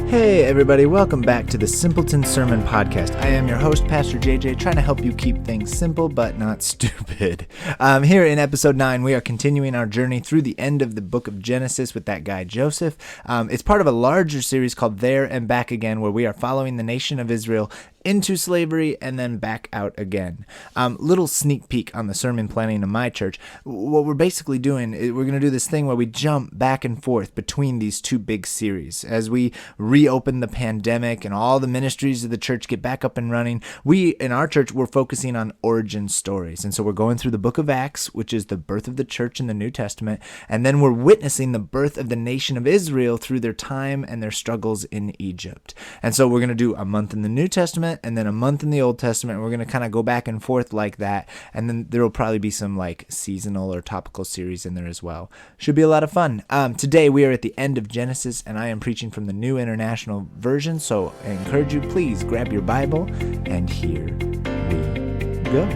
Hey everybody, welcome back to the Simpleton Sermon Podcast. I am your host, Pastor JJ, trying to help you keep things simple but not stupid. Here in episode 9, we are continuing our journey through the end of the book of Genesis with that guy Joseph. It's part of a larger series called There and Back Again, where we are following the nation of Israel into slavery and then back out again. Little sneak peek on the sermon planning of my church. What we're basically doing is we're going to do this thing where we jump back and forth between these two big series. As we reopen the pandemic and all the ministries of the church get back up and running, we in our church, we're focusing on origin stories. And so we're going through the book of Acts, which is the birth of the church in the New Testament, and then we're witnessing the birth of the nation of Israel through their time and their struggles in Egypt. And so we're going to do a month in the New Testament and then a month in the Old Testament. We're going to kind of go back and forth like that. And then there will probably be some like seasonal or topical series in there as well. Should be a lot of fun. Today we are at the end of Genesis and I am preaching from the New International Version. So I encourage you, please grab your Bible and here we go.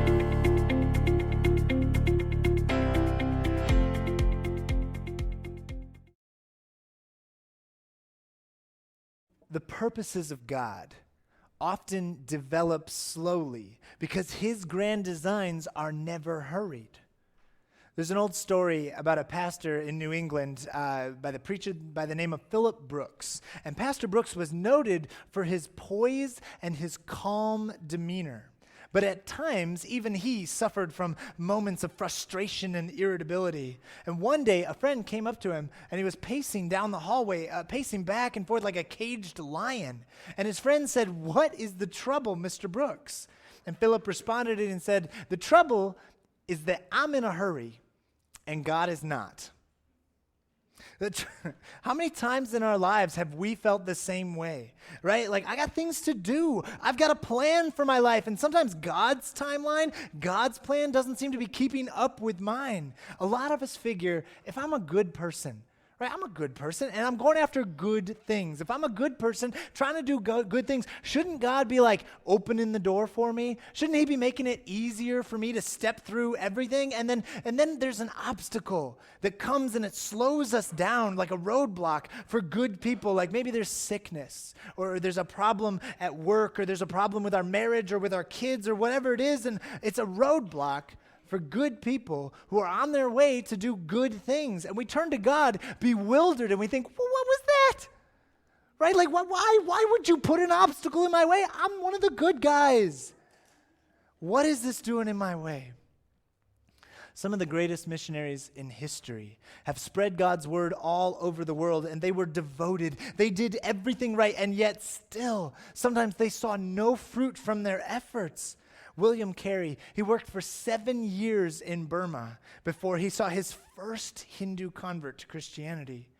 The purposes of God often develop slowly because his grand designs are never hurried. There's an old story about a pastor in New England by the preacher by the name of Philip Brooks. And Pastor Brooks was noted for his poise and his calm demeanor. But at times, even he suffered from moments of frustration and irritability. And one day, a friend came up to him, and he was pacing down the hallway, pacing back and forth like a caged lion. And his friend said, "What is the trouble, Mr. Brooks?" And Philip responded and said, "The trouble is that I'm in a hurry, and God is not." How many times in our lives have we felt the same way, right? Like, I got things to do. I've got a plan for my life. And sometimes God's timeline, God's plan doesn't seem to be keeping up with mine. A lot of us figure, if I'm a good person, right? I'm a good person and I'm going after good things. If I'm a good person trying to do good things, shouldn't God be like opening the door for me? Shouldn't he be making it easier for me to step through everything? And then there's an obstacle that comes and it slows us down like a roadblock for good people. Like maybe there's sickness or there's a problem at work or there's a problem with our marriage or with our kids or whatever it is. And it's a roadblock for good people who are on their way to do good things. And we turn to God bewildered and we think, well, what was that? Right? Like, why would you put an obstacle in my way? I'm one of the good guys. What is this doing in my way? Some of the greatest missionaries in history have spread God's word all over the world, and they were devoted. They did everything right, and yet still, sometimes they saw no fruit from their efforts. William Carey, he worked for 7 years in Burma before he saw his first Hindu convert to Christianity.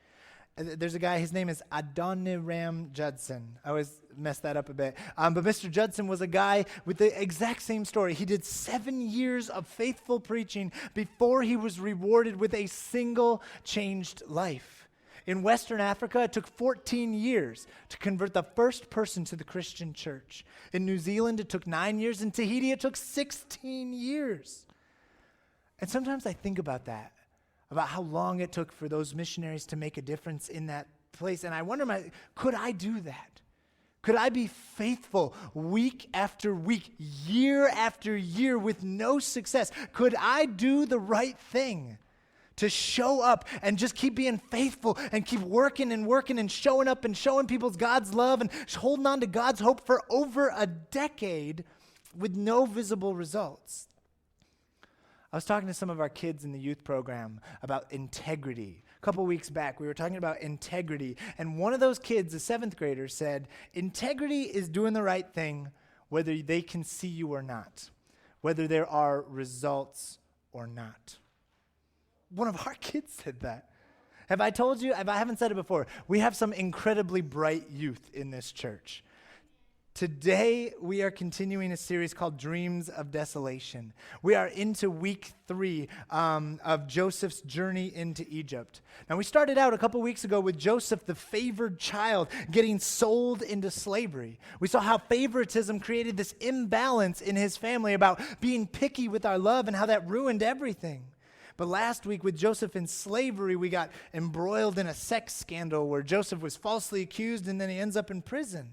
There's a guy, his name is Adoniram Judson. I always mess that up a bit. But Mr. Judson was a guy with the exact same story. He did 7 years of faithful preaching before he was rewarded with a single changed life. In Western Africa, it took 14 years to convert the first person to the Christian church. In New Zealand, it took 9 years. In Tahiti, it took 16 years. And sometimes I think about that, about how long it took for those missionaries to make a difference in that place. And I wonder, could I do that? Could I be faithful week after week, year after year with no success? Could I do the right thing? To show up and just keep being faithful and keep working and showing up and showing people God's love and holding on to God's hope for over a decade with no visible results. I was talking to some of our kids in the youth program about integrity. A couple weeks back, we were talking about integrity, and one of those kids, a 7th grader, said, "Integrity is doing the right thing whether they can see you or not, whether there are results or not." One of our kids said that. Have I told you? I haven't said it before. We have some incredibly bright youth in this church. Today, we are continuing a series called Dreams of Desolation. We are into week 3 of Joseph's journey into Egypt. Now, we started out a couple weeks ago with Joseph, the favored child, getting sold into slavery. We saw how favoritism created this imbalance in his family about being picky with our love and how that ruined everything. But last week with Joseph in slavery, we got embroiled in a sex scandal where Joseph was falsely accused and then he ends up in prison.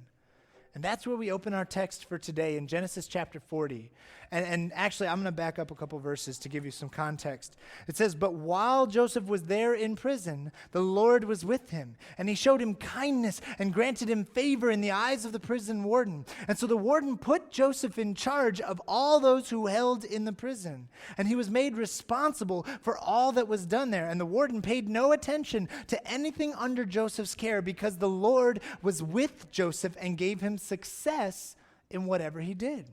And that's where we open our text for today in Genesis chapter 40. And actually, I'm going to back up a couple verses to give you some context. It says, "But while Joseph was there in prison, the Lord was with him, and he showed him kindness and granted him favor in the eyes of the prison warden. And so the warden put Joseph in charge of all those who held in the prison. And he was made responsible for all that was done there. And the warden paid no attention to anything under Joseph's care because the Lord was with Joseph and gave him success in whatever he did."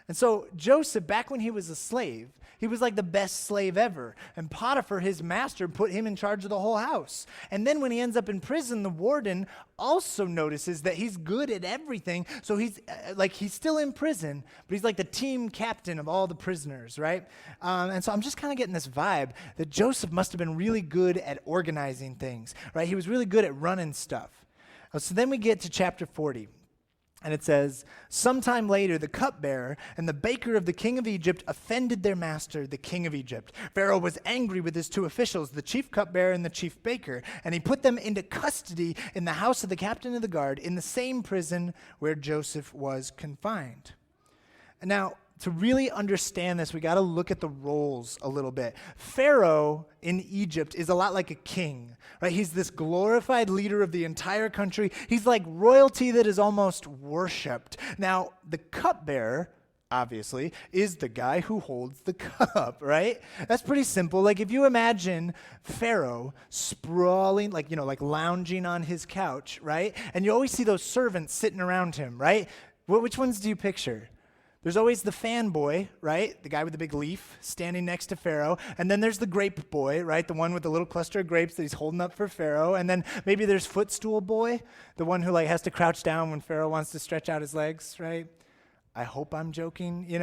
And so Joseph, back when he was a slave, he was like the best slave ever. And Potiphar, his master, put him in charge of the whole house. And then when he ends up in prison, the warden also notices that he's good at everything. So he's still in prison, but he's like the team captain of all the prisoners, right? And so I'm just kind of getting this vibe that Joseph must have been really good at organizing things, right? He was really good at running stuff. So then we get to chapter 40. And it says, "Sometime later, the cupbearer and the baker of the king of Egypt offended their master, the king of Egypt. Pharaoh was angry with his two officials, the chief cupbearer and the chief baker, and he put them into custody in the house of the captain of the guard in the same prison where Joseph was confined." Now, to really understand this, we got to look at the roles a little bit. Pharaoh in Egypt is a lot like a king, right? He's this glorified leader of the entire country. He's like royalty that is almost worshipped. Now, the cupbearer, obviously, is the guy who holds the cup, right? That's pretty simple. Like if you imagine Pharaoh sprawling, like lounging on his couch, right? And you always see those servants sitting around him, right? Which ones do you picture? There's always the fan boy, right? The guy with the big leaf standing next to Pharaoh. And then there's the grape boy, right? The one with the little cluster of grapes that he's holding up for Pharaoh. And then maybe there's footstool boy, the one who has to crouch down when Pharaoh wants to stretch out his legs, right? I hope I'm joking, I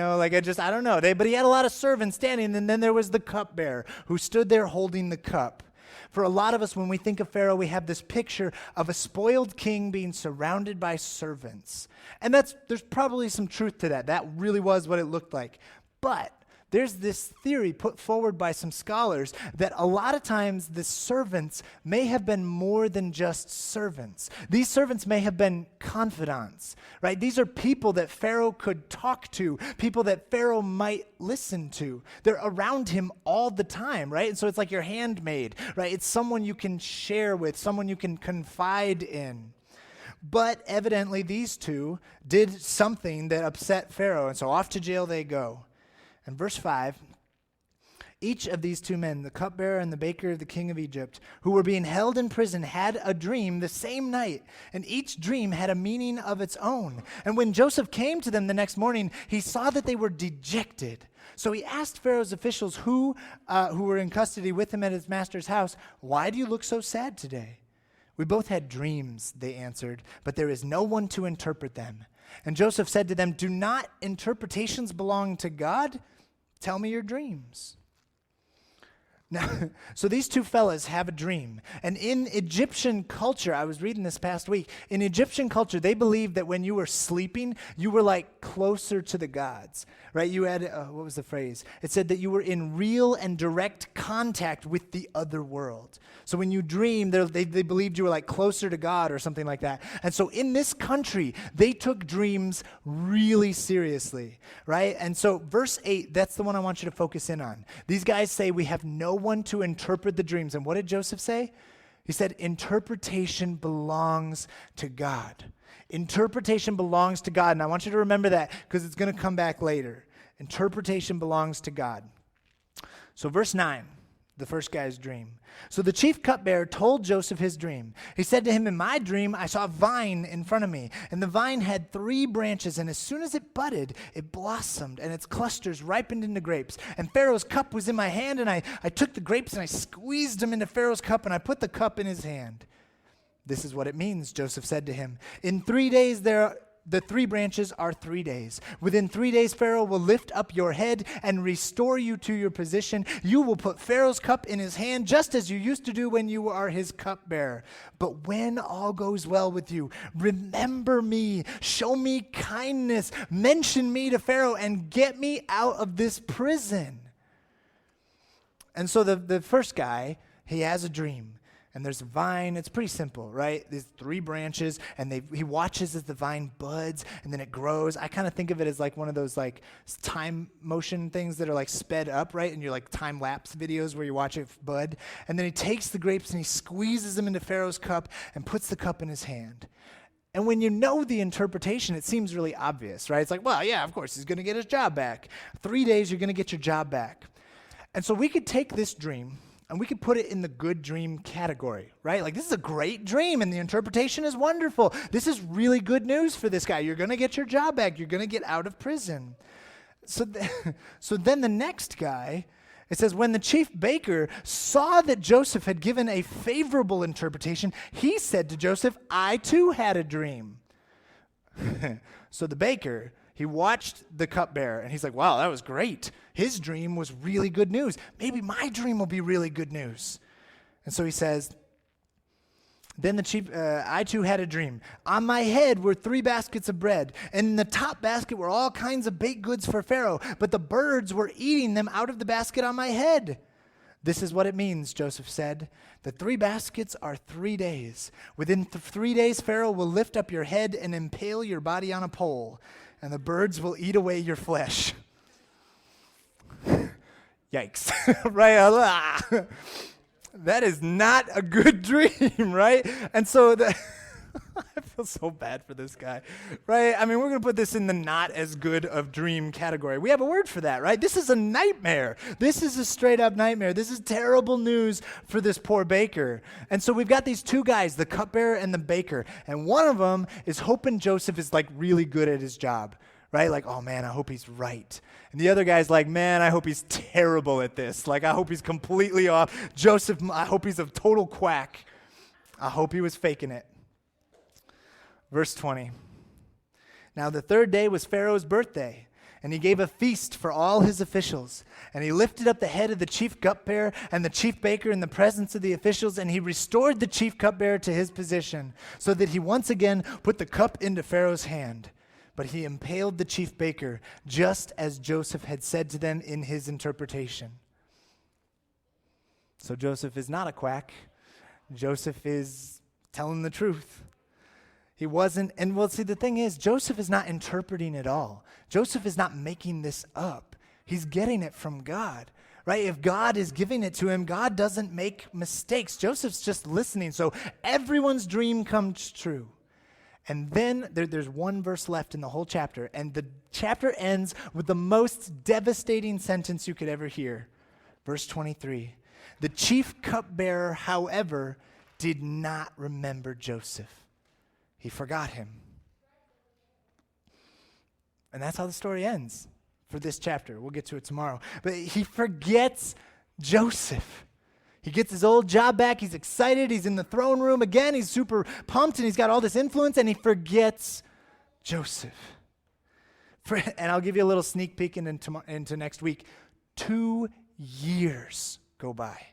don't know. But he had a lot of servants standing. And then there was the cupbearer who stood there holding the cup. For a lot of us, when we think of Pharaoh, we have this picture of a spoiled king being surrounded by servants. And there's probably some truth to that. That really was what it looked like. But there's this theory put forward by some scholars that a lot of times the servants may have been more than just servants. These servants may have been confidants, right? These are people that Pharaoh could talk to, people that Pharaoh might listen to. They're around him all the time, right? And so it's like your handmaid, right? It's someone you can share with, someone you can confide in. But evidently these two did something that upset Pharaoh, and so off to jail they go. And verse 5, "Each of these two men, the cupbearer and the baker of the king of Egypt, who were being held in prison, had a dream the same night, and each dream had a meaning of its own. And when Joseph came to them the next morning, he saw that they were dejected. So he asked Pharaoh's officials who were in custody with him at his master's house, 'Why do you look so sad today?' 'We both had dreams,' they answered, 'but there is no one to interpret them.' And Joseph said to them, 'Do not interpretations belong to God? Tell me your dreams.'" Now, so these two fellas have a dream. And in Egyptian culture, I was reading this past week, in Egyptian culture, they believed that when you were sleeping, you were like closer to the gods, right? You had, what was the phrase? It said that you were in real and direct contact with the other world. So when you dream, they believed you were like closer to God or something like that. And so in this country, they took dreams really seriously, right? And so verse 8, that's the one I want you to focus in on. These guys say we have no one to interpret the dreams. And what did Joseph say? He said, interpretation belongs to God. Interpretation belongs to God. And I want you to remember that because it's going to come back later. Interpretation belongs to God. So verse 9, the first guy's dream. So the chief cupbearer told Joseph his dream. He said to him, "In my dream, I saw a vine in front of me, and the vine had 3 branches, and as soon as it budded, it blossomed, and its clusters ripened into grapes. And Pharaoh's cup was in my hand, and I took the grapes, and I squeezed them into Pharaoh's cup, and I put the cup in his hand." "This is what it means," Joseph said to him. "In 3 days the 3 branches are 3 days. Within 3 days, Pharaoh will lift up your head and restore you to your position. You will put Pharaoh's cup in his hand, just as you used to do when you are his cupbearer. But when all goes well with you, remember me, show me kindness, mention me to Pharaoh, and get me out of this prison." And so the first guy, he has a dream. And there's a vine. It's pretty simple, right? There's 3 branches, and he watches as the vine buds, and then it grows. I kind of think of it as like one of those like time motion things that are like sped up, right? And you're like time-lapse videos where you watch it bud. And then he takes the grapes, and he squeezes them into Pharaoh's cup and puts the cup in his hand. And when you know the interpretation, it seems really obvious, right? It's like, well, yeah, of course, he's going to get his job back. 3 days, you're going to get your job back. And so we could take this dream, and we could put it in the good dream category, right? Like, this is a great dream, and the interpretation is wonderful. This is really good news for this guy. You're going to get your job back. You're going to get out of prison. So then the next guy, it says, when the chief baker saw that Joseph had given a favorable interpretation, he said to Joseph, I too had a dream. So the baker, he watched the cupbearer, and he's like, wow, that was great. His dream was really good news. Maybe my dream will be really good news. And so he says, then the chief, I too had a dream. On my head were 3 baskets of bread, and in the top basket were all kinds of baked goods for Pharaoh, but the birds were eating them out of the basket on my head. This is what it means, Joseph said. The 3 baskets are 3 days. Within 3 days, Pharaoh will lift up your head and impale your body on a pole, and the birds will eat away your flesh. Yikes, right? That is not a good dream, right? And so I feel so bad for this guy, right? I mean, we're going to put this in the not as good of dream category. We have a word for that, right? This is a nightmare. This is a straight up nightmare. This is terrible news for this poor baker. And so we've got these 2 guys, the cupbearer and the baker. And one of them is hoping Joseph is like really good at his job, right? Like, oh man, I hope he's right. And the other guy's like, man, I hope he's terrible at this. Like, I hope he's completely off. Joseph, I hope he's a total quack. I hope he was faking it. Verse 20. Now the 3rd day was Pharaoh's birthday, and he gave a feast for all his officials. And he lifted up the head of the chief cupbearer and the chief baker in the presence of the officials, and he restored the chief cupbearer to his position, so that he once again put the cup into Pharaoh's hand. But he impaled the chief baker, just as Joseph had said to them in his interpretation. So Joseph is not a quack. Joseph is telling the truth. He wasn't, and well, see, the thing is, Joseph is not interpreting it all. Joseph is not making this up. He's getting it from God, right? If God is giving it to him, God doesn't make mistakes. Joseph's just listening, so everyone's dream comes true. And then there's 1 verse left in the whole chapter, and the chapter ends with the most devastating sentence you could ever hear. Verse 23. The chief cupbearer, however, did not remember Joseph. He forgot him. And that's how the story ends for this chapter. We'll get to it tomorrow. But he forgets Joseph. He gets his old job back. He's excited. He's in the throne room again. He's super pumped, and he's got all this influence, and he forgets Joseph. And I'll give you a little sneak peek into next week. 2 years go by.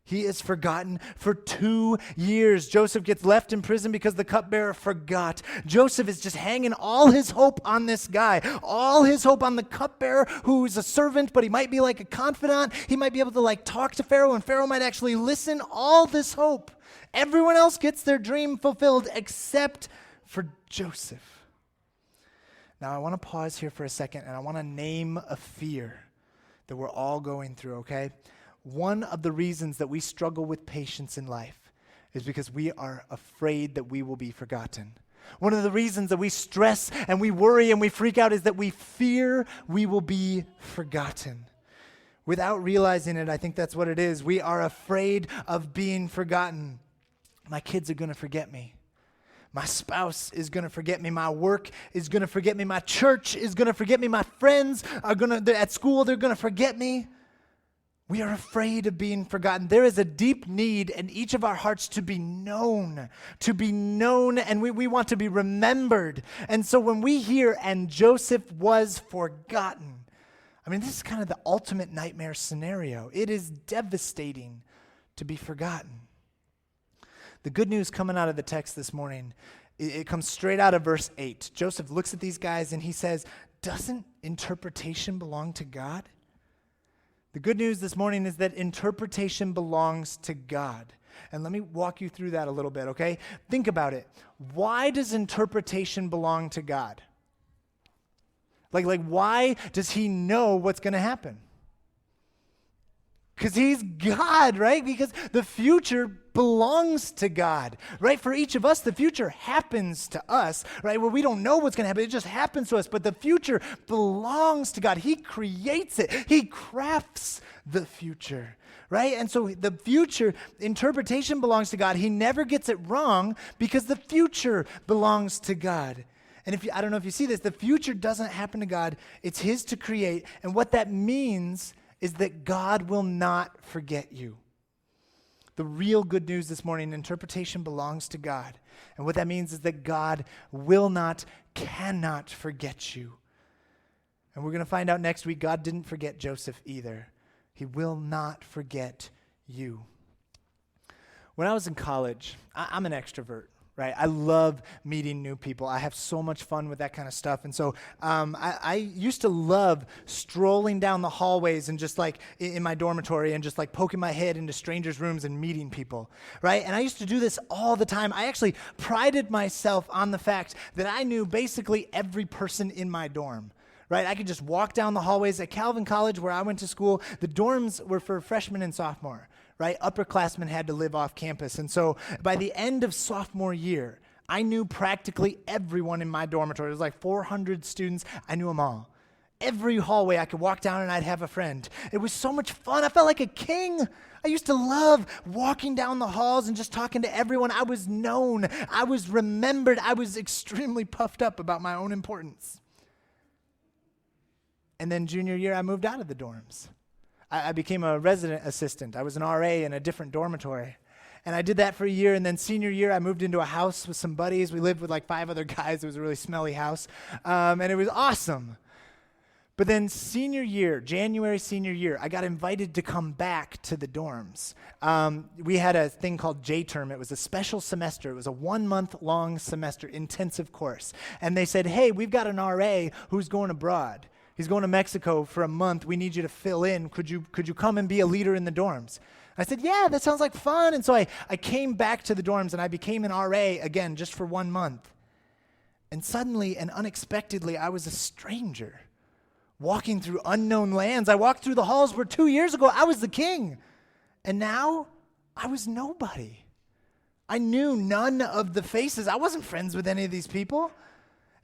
He is forgotten for 2 years. Joseph gets left in prison because the cupbearer forgot. Joseph is just hanging all his hope on this guy, all his hope on the cupbearer who's a servant, but he might be like a confidant. He might be able to like talk to Pharaoh, and Pharaoh might actually listen. All this hope. Everyone else gets their dream fulfilled except for Joseph. Now I want to pause here for a second, and I want to name a fear that we're all going through, okay? One of the reasons that we struggle with patience in life is because we are afraid that we will be forgotten. One of the reasons that we stress and we worry and we freak out is that we fear we will be forgotten. Without realizing it, I think that's what it is. We are afraid of being forgotten. My kids are going to forget me. My spouse is going to forget me. My work is going to forget me. My church is going to forget me. My friends are at school, they're going to forget me. We are afraid of being forgotten. There is a deep need in each of our hearts to be known, and we want to be remembered. And so when we hear, and Joseph was forgotten, I mean, this is kind of the ultimate nightmare scenario. It is devastating to be forgotten. The good news coming out of the text this morning, it comes straight out of verse 8. Joseph looks at these guys and he says, doesn't interpretation belong to God? The good news this morning is that interpretation belongs to God. And let me walk you through that a little bit, okay? Think about it. Why does interpretation belong to God? Like why does he know what's going to happen? Because he's God, right? Because the future belongs to God, right? For each of us, the future happens to us, right? Where we don't know what's going to happen. It just happens to us. But the future belongs to God. He creates it. He crafts the future, right? And so the future interpretation belongs to God. He never gets it wrong because the future belongs to God. And I don't know if you see this, the future doesn't happen to God. It's his to create. And what that means is that God will not forget you. The real good news this morning, interpretation belongs to God. And what that means is that God will not, cannot forget you. And we're going to find out next week, God didn't forget Joseph either. He will not forget you. When I was in college, I'm an extrovert. Right? I love meeting new people. I have so much fun with that kind of stuff. And so I used to love strolling down the hallways and just like in my dormitory and just like poking my head into strangers' rooms and meeting people. Right? And I used to do this all the time. I actually prided myself on the fact that I knew basically every person in my dorm. Right? I could just walk down the hallways at Calvin College where I went to school. The dorms were for freshmen and sophomore. Right? Upperclassmen had to live off campus. And so by the end of sophomore year, I knew practically everyone in my dormitory. It was like 400 students. I knew them all. Every hallway I could walk down and I'd have a friend. It was so much fun. I felt like a king. I used to love walking down the halls and just talking to everyone. I was known. I was remembered. I was extremely puffed up about my own importance. And then junior year, I moved out of the dorms. I became a resident assistant. I was an RA in a different dormitory. And I did that for a year, and then senior year, I moved into a house with some buddies. We lived with like 5 other guys. It was a really smelly house, and it was awesome. But then senior year, January senior year, I got invited to come back to the dorms. We had a thing called J-term. It was a special semester. It was a 1-month-long semester intensive course. And they said, hey, we've got an RA who's going abroad. He's going to Mexico for a month. We need you to fill in. Could you come and be a leader in the dorms? I said, yeah, that sounds like fun. And so I came back to the dorms and I became an RA again just for 1 month. And suddenly and unexpectedly, I was a stranger walking through unknown lands. I walked through the halls where 2 years ago I was the king. And now I was nobody. I knew none of the faces. I wasn't friends with any of these people.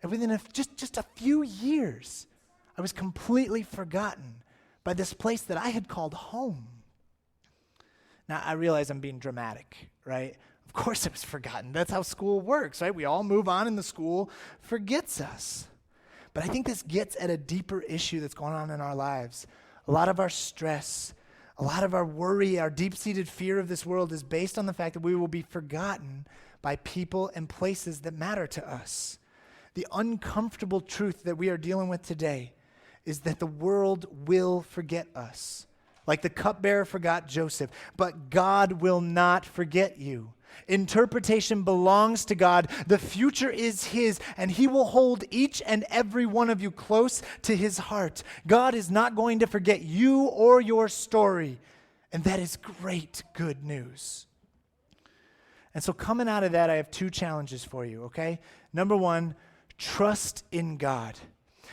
And within just a few years, I was completely forgotten by this place that I had called home. Now, I realize I'm being dramatic, right? Of course I was forgotten. That's how school works, right? We all move on and the school forgets us. But I think this gets at a deeper issue that's going on in our lives. A lot of our stress, a lot of our worry, our deep-seated fear of this world is based on the fact that we will be forgotten by people and places that matter to us. The uncomfortable truth that we are dealing with today is that the world will forget us. Like the cupbearer forgot Joseph, but God will not forget you. Interpretation belongs to God. The future is his, and he will hold each and every one of you close to his heart. God is not going to forget you or your story, and that is great good news. And so coming out of that, I have 2 challenges for you, okay? Number 1, trust in God.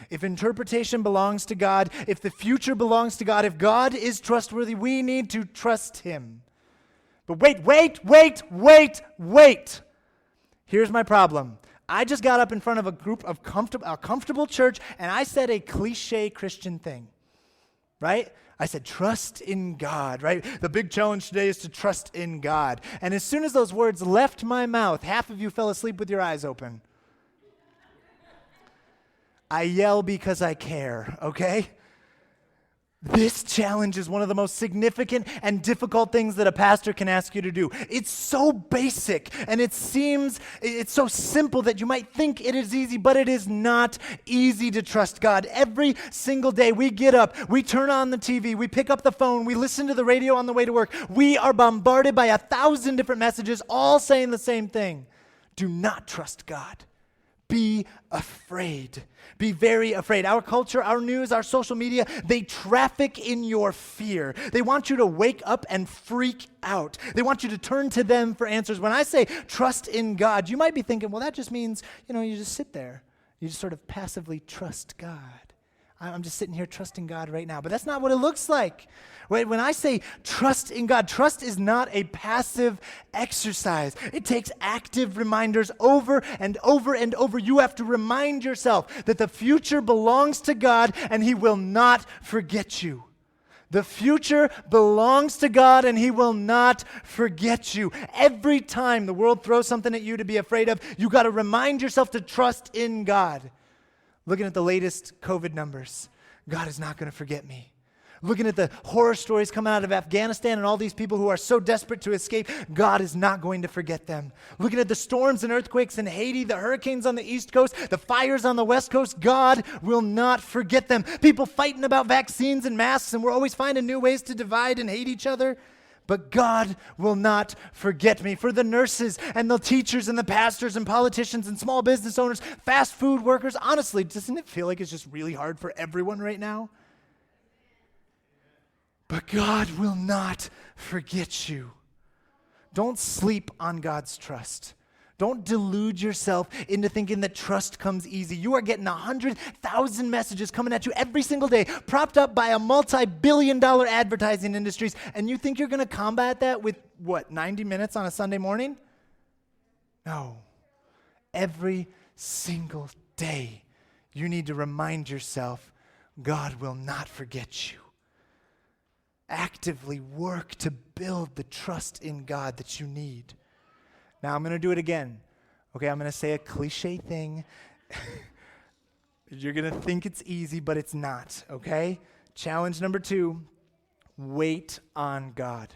If interpretation belongs to God, if the future belongs to God, if God is trustworthy, we need to trust him. But wait. Here's my problem. I just got up in front of a group of a comfortable church, and I said a cliche Christian thing, right? I said, trust in God, right? The big challenge today is to trust in God. And as soon as those words left my mouth, half of you fell asleep with your eyes open. I yell because I care, okay? This challenge is one of the most significant and difficult things that a pastor can ask you to do. It's so basic, and it's so simple that you might think it is easy, but it is not easy to trust God. Every single day we get up, we turn on the TV, we pick up the phone, we listen to the radio on the way to work. We are bombarded by 1,000 different messages, all saying the same thing. Do not trust God. be afraid. Be very afraid. Our culture, our news, our social media, they traffic in your fear. They want you to wake up and freak out. They want you to turn to them for answers. When I say trust in God, you might be thinking, well, that just means, you just sit there. You just sort of passively trust God. I'm just sitting here trusting God right now. But that's not what it looks like. When I say trust in God, trust is not a passive exercise. It takes active reminders over and over and over. You have to remind yourself that the future belongs to God and He will not forget you. The future belongs to God and He will not forget you. Every time the world throws something at you to be afraid of, you got to remind yourself to trust in God. Looking at the latest COVID numbers, God is not going to forget me. Looking at the horror stories coming out of Afghanistan and all these people who are so desperate to escape, God is not going to forget them. Looking at the storms and earthquakes in Haiti, the hurricanes on the East Coast, the fires on the West Coast, God will not forget them. People fighting about vaccines and masks, and we're always finding new ways to divide and hate each other. But God will not forget me. For the nurses and the teachers and the pastors and politicians and small business owners, fast food workers, honestly, doesn't it feel like it's just really hard for everyone right now? But God will not forget you. Don't sleep on God's trust. Don't delude yourself into thinking that trust comes easy. You are getting 100,000 messages coming at you every single day, propped up by a multi-billion-dollar advertising industries, and you think you're going to combat that with, 90 minutes on a Sunday morning? No. Every single day, you need to remind yourself, God will not forget you. Actively work to build the trust in God that you need. Now, I'm going to do it again. Okay, I'm going to say a cliche thing. You're going to think it's easy, but it's not, okay? Challenge number 2, wait on God.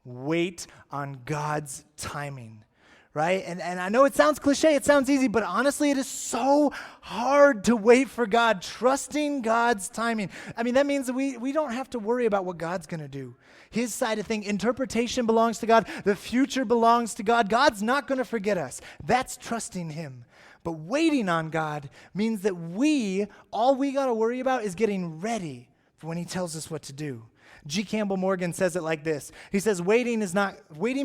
Wait on God's timing, right? And I know it sounds cliche, it sounds easy, but honestly, it is so hard to wait for God, trusting God's timing. I mean, that means that we don't have to worry about what God's going to do. His side of things, interpretation belongs to God. The future belongs to God. God's not going to forget us. That's trusting Him. But waiting on God means that all we got to worry about is getting ready for when He tells us what to do. G. Campbell Morgan says it like this. He says, waiting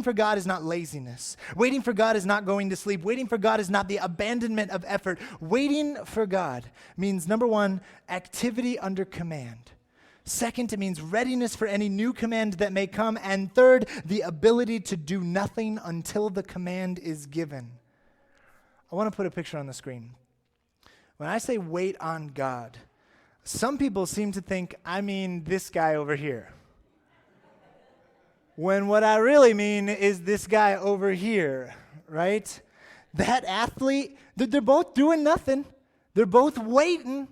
for God is not laziness. Waiting for God is not going to sleep. Waiting for God is not the abandonment of effort. Waiting for God means, number 1, activity under command. Second, it means readiness for any new command that may come. And third, the ability to do nothing until the command is given. I want to put a picture on the screen. When I say wait on God, some people seem to think I mean this guy over here. When what I really mean is this guy over here, right? That athlete, they're both doing nothing. They're both waiting.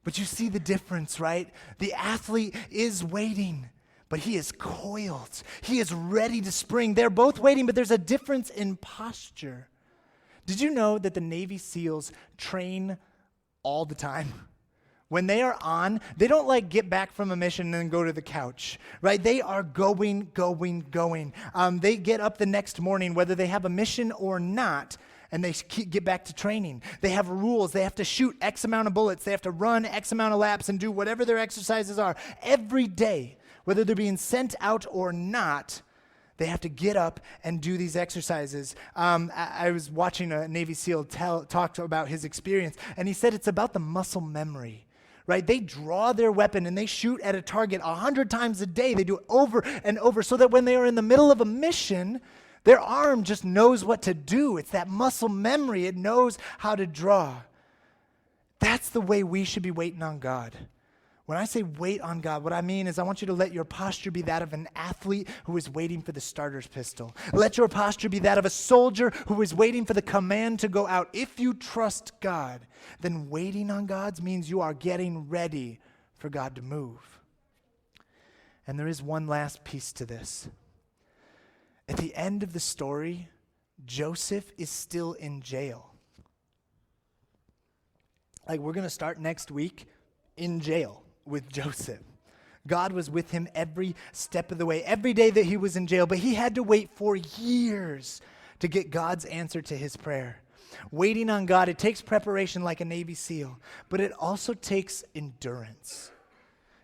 But you see the difference, right? The athlete is waiting, but he is coiled. He is ready to spring. They're both waiting, but there's a difference in posture. Did you know that the Navy SEALs train all the time? When they are on, they don't get back from a mission and then go to the couch, right? They are going. They get up the next morning, whether they have a mission or not, and they get back to training. They have rules. They have to shoot X amount of bullets. They have to run X amount of laps and do whatever their exercises are. Every day, whether they're being sent out or not, they have to get up and do these exercises. I was watching a Navy SEAL talk about his experience, and he said it's about the muscle memory. Right? They draw their weapon and they shoot at a target 100 times a day. They do it over and over so that when they are in the middle of a mission, their arm just knows what to do. It's that muscle memory. It knows how to draw. That's the way we should be waiting on God. When I say wait on God, what I mean is I want you to let your posture be that of an athlete who is waiting for the starter's pistol. Let your posture be that of a soldier who is waiting for the command to go out. If you trust God, then waiting on God means you are getting ready for God to move. And there is one last piece to this. At the end of the story, Joseph is still in jail. We're going to start next week in jail with Joseph. God was with him every step of the way, every day that he was in jail, but he had to wait for years to get God's answer to his prayer. Waiting on God, it takes preparation like a Navy SEAL, but it also takes endurance.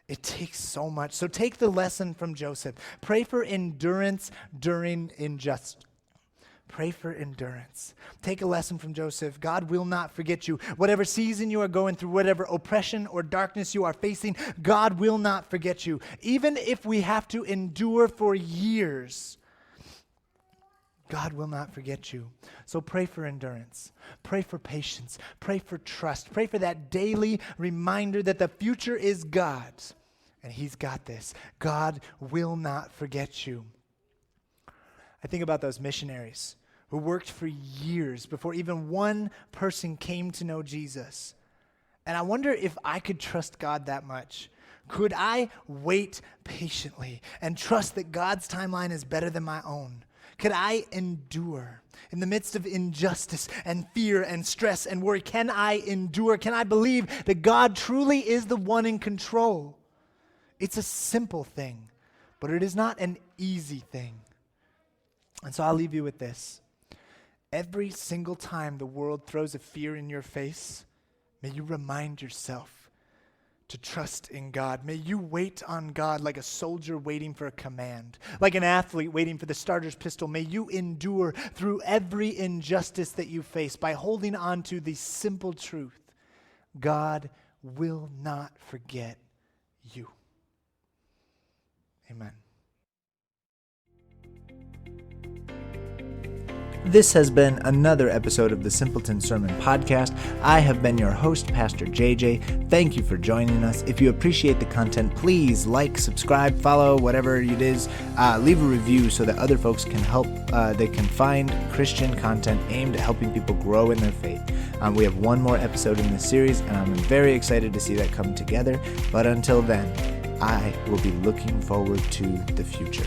It takes so much. So take the lesson from Joseph. Pray for endurance during injustice. Pray for endurance. Take a lesson from Joseph. God will not forget you. Whatever season you are going through, whatever oppression or darkness you are facing, God will not forget you. Even if we have to endure for years, God will not forget you. So pray for endurance. Pray for patience. Pray for trust. Pray for that daily reminder that the future is God's, and He's got this. God will not forget you. I think about those missionaries who worked for years before even one person came to know Jesus. And I wonder if I could trust God that much. Could I wait patiently and trust that God's timeline is better than my own? Could I endure in the midst of injustice and fear and stress and worry? Can I endure? Can I believe that God truly is the one in control? It's a simple thing, but it is not an easy thing. And so I'll leave you with this. Every single time the world throws a fear in your face, may you remind yourself to trust in God. May you wait on God like a soldier waiting for a command, like an athlete waiting for the starter's pistol. May you endure through every injustice that you face by holding on to the simple truth: God will not forget you. Amen. This has been another episode of the Simpleton Sermon Podcast. I have been your host, Pastor JJ. Thank you for joining us. If you appreciate the content, please like, subscribe, follow, whatever it is. Leave a review so that other folks can help. They can find Christian content aimed at helping people grow in their faith. We have one more episode in this series, and I'm very excited to see that come together. But until then, I will be looking forward to the future.